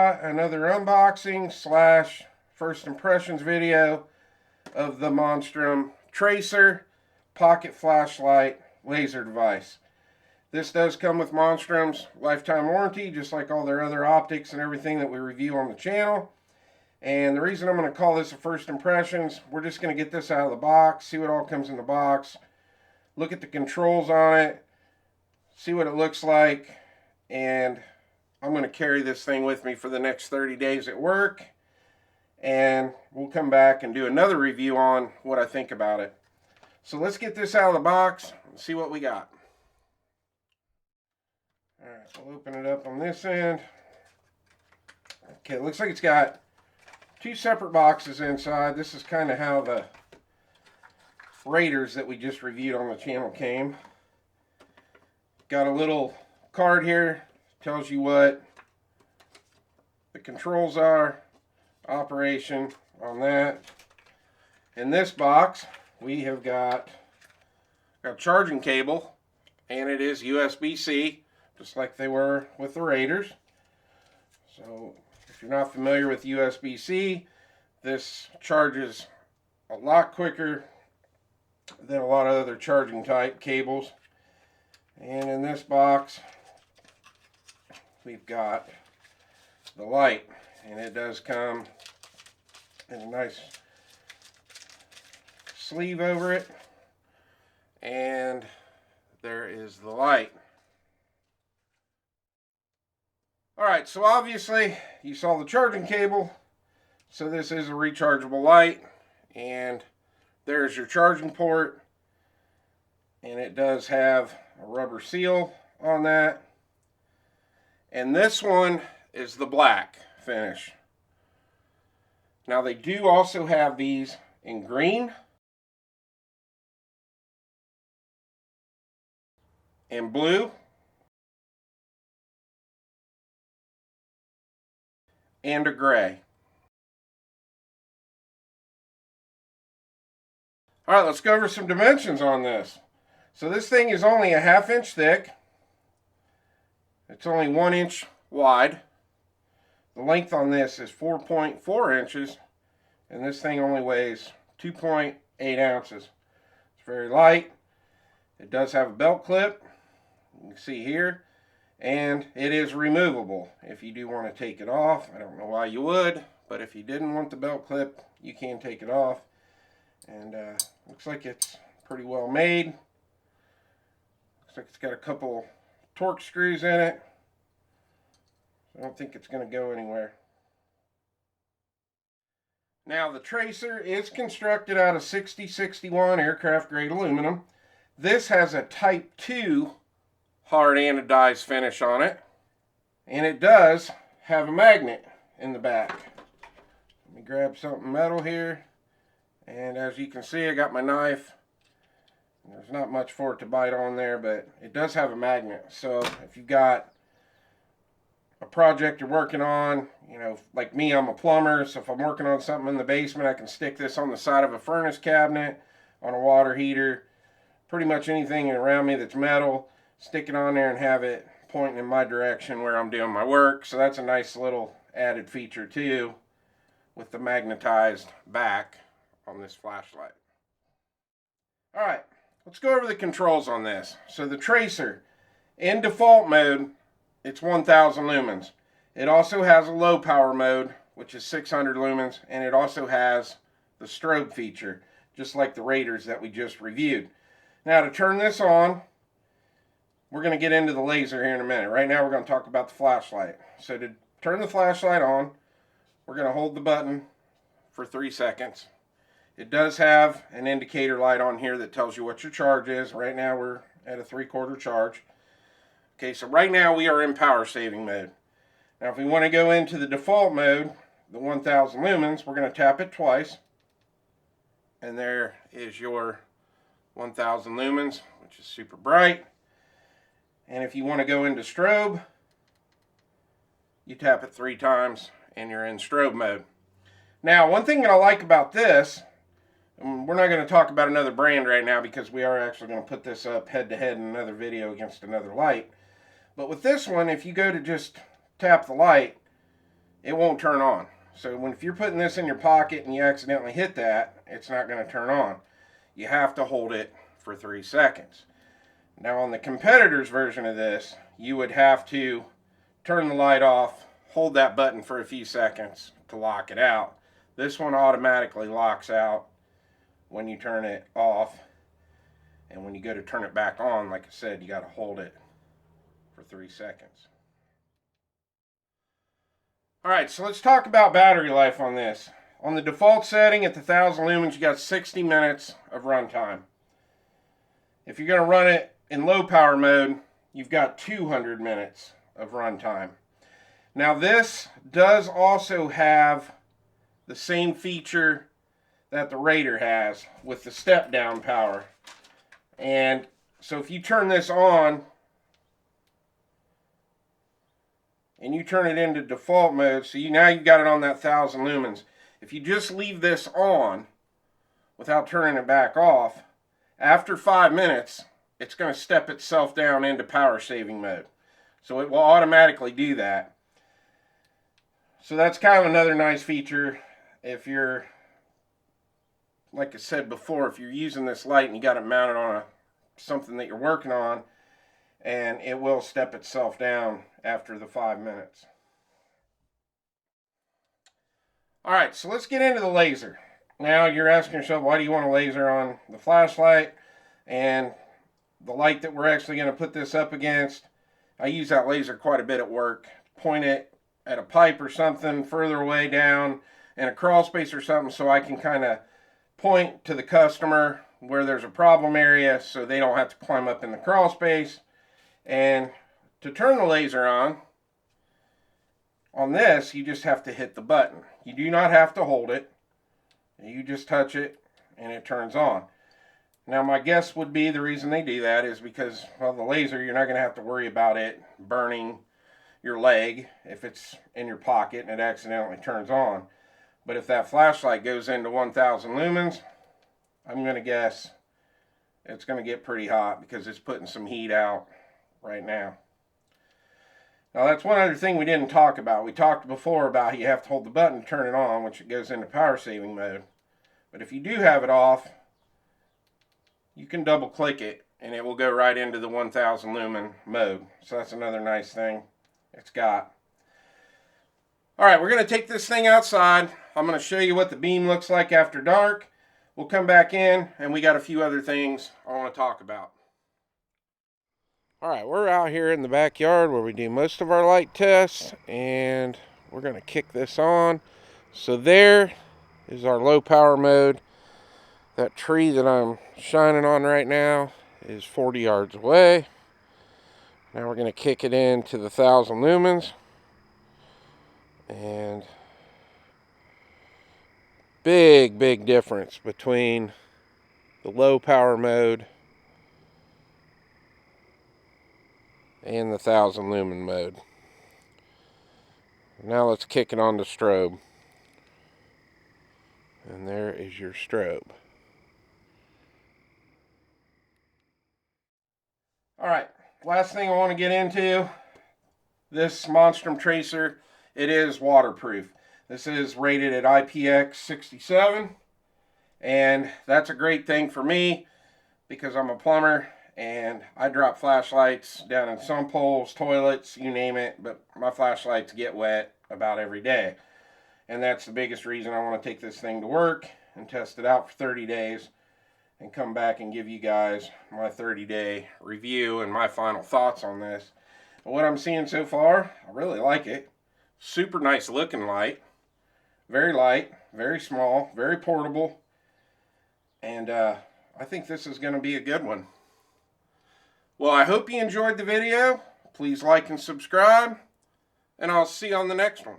got another unboxing slash first impressions video of the Monstrum Tracer pocket flashlight laser device. This does come with Monstrum's lifetime warranty, just like all their other optics and everything that we review on the channel. And the reason I'm going to call this a first impressions, we're just going to get this out of the box, see what all comes in the box, look at the controls on it, see what it looks like, and I'm going to carry this thing with me for the next 30 days at work, and we'll come back and do another review on what I think about it. So let's get this out of the box and see what we got. Alright, so we'll open it up on this end. Okay, it looks like it's got two separate boxes inside. This is kind of how the Raiders that we just reviewed on the channel came. Got a little card here, tells you what the controls are, operation on that. In this box we have got a charging cable, and it is USB-C, just like they were with the Raiders. So if you're not familiar with USB-C, this charges a lot quicker than a lot of other charging type cables. And in this box we've got the light, and it does come in a nice sleeve over it, and there is the light. Alright, so obviously you saw the charging cable, so this is a rechargeable light, and there's your charging port, and it does have a rubber seal on that. And this one is the black finish. Now they do also have these in green and blue and a gray. Alright, let's go over some dimensions on this. So this thing is only a 1/2 inch thick. It's only 1 inch wide. The length on this is 4.4 inches, and this thing only weighs 2.8 ounces. It's very light. It does have a belt clip, you can see here, and it is removable if you do want to take it off. I don't know why you would, but if you didn't want the belt clip, you can take it off. And looks like it's pretty well made. Looks like it's got a couple torque screws in it. I don't think it's going to go anywhere. Now the Tracer is constructed out of 6061 aircraft grade aluminum. This has a Type 2 hard anodized finish on it, and it does have a magnet in the back. Let me grab something metal here, and as you can see I got my knife. There's not much for it to bite on there, but it does have a magnet. So if you've got a project you're working on, you know, like me, I'm a plumber, so if I'm working on something in the basement, I can stick this on the side of a furnace cabinet, on a water heater, pretty much anything around me that's metal, stick it on there and have it pointing in my direction where I'm doing my work. So that's a nice little added feature too, with the magnetized back on this flashlight. Alright, let's go over the controls on this. So the Tracer, in default mode, it's 1000 lumens. It also has a low power mode, which is 600 lumens, and it also has the strobe feature, just like the Raiders that we just reviewed. Now to turn this on, we're going to get into the laser here in a minute. Right now we're going to talk about the flashlight. So to turn the flashlight on, we're going to hold the button for 3 seconds. It does have an indicator light on here that tells you what your charge is. Right now we're at a 3/4 charge. Okay, so right now we are in power saving mode. Now if we want to go into the default mode, the 1000 lumens, we're going to tap it twice. And there is your 1000 lumens, which is super bright. And if you want to go into strobe, you tap it 3 times and you're in strobe mode. Now one thing that I like about this, and we're not going to talk about another brand right now because we are actually going to put this up head to head in another video against another light. But with this one, if you go to just tap the light, it won't turn on. So if you're putting this in your pocket and you accidentally hit that, it's not going to turn on. You have to hold it for 3 seconds. Now on the competitor's version of this, you would have to turn the light off, hold that button for a few seconds to lock it out. This one automatically locks out when you turn it off. And when you go to turn it back on, like I said, you got to hold it for 3 seconds. Alright, so let's talk about battery life on this. On the default setting at the 1000 lumens, you got 60 minutes of runtime. If you're going to run it in low power mode, you've got 200 minutes of runtime. Now this does also have the same feature that the Raider has with the step down power. And so if you turn this on and you turn it into default mode, so now you've got it on that 1000 lumens. If you just leave this on without turning it back off, after 5 minutes, it's going to step itself down into power saving mode. So it will automatically do that. So that's kind of another nice feature if you're, like I said before, if you're using this light and you got it mounted on something that you're working on, and it will step itself down after the 5 minutes. Alright, so let's get into the laser. Now you're asking yourself, why do you want a laser on the flashlight? And the light that we're actually going to put this up against, I use that laser quite a bit at work. Point it at a pipe or something further away down in a crawl space or something, so I can kind of point to the customer where there's a problem area so they don't have to climb up in the crawl space. And to turn the laser on this, you just have to hit the button. You do not have to hold it. You just touch it and it turns on. Now my guess would be the reason they do that is because, well, the laser, you're not going to have to worry about it burning your leg if it's in your pocket and it accidentally turns on. But if that flashlight goes into 1000 lumens, I'm going to guess it's going to get pretty hot because it's putting some heat out right now. Now that's one other thing we didn't talk about. We talked before about you have to hold the button to turn it on, which it goes into power saving mode. But if you do have it off, you can double click it and it will go right into the 1000 lumen mode. So that's another nice thing it's got. Alright, we're going to take this thing outside. I'm going to show you what the beam looks like after dark. We'll come back in and we got a few other things I want to talk about. Alright, we're out here in the backyard where we do most of our light tests, and we're going to kick this on. So there is our low power mode. That tree that I'm shining on right now is 40 yards away. Now we're going to kick it into the 1000 lumens. And big difference between the low power mode and the 1000 lumen mode. Now let's kick it on to strobe. And there is your strobe. Alright, last thing I want to get into, this Monstrum Tracer, it is waterproof. This is rated at IPX67, and that's a great thing for me because I'm a plumber and I drop flashlights down in sump holes, toilets, you name it, but my flashlights get wet about every day. And that's the biggest reason I want to take this thing to work and test it out for 30 days and come back and give you guys my 30-day review and my final thoughts on this. And what I'm seeing so far, I really like it. Super nice looking light. Very light, very small, very portable. And I think this is going to be a good one. Well, I hope you enjoyed the video. Please like and subscribe, and I'll see you on the next one.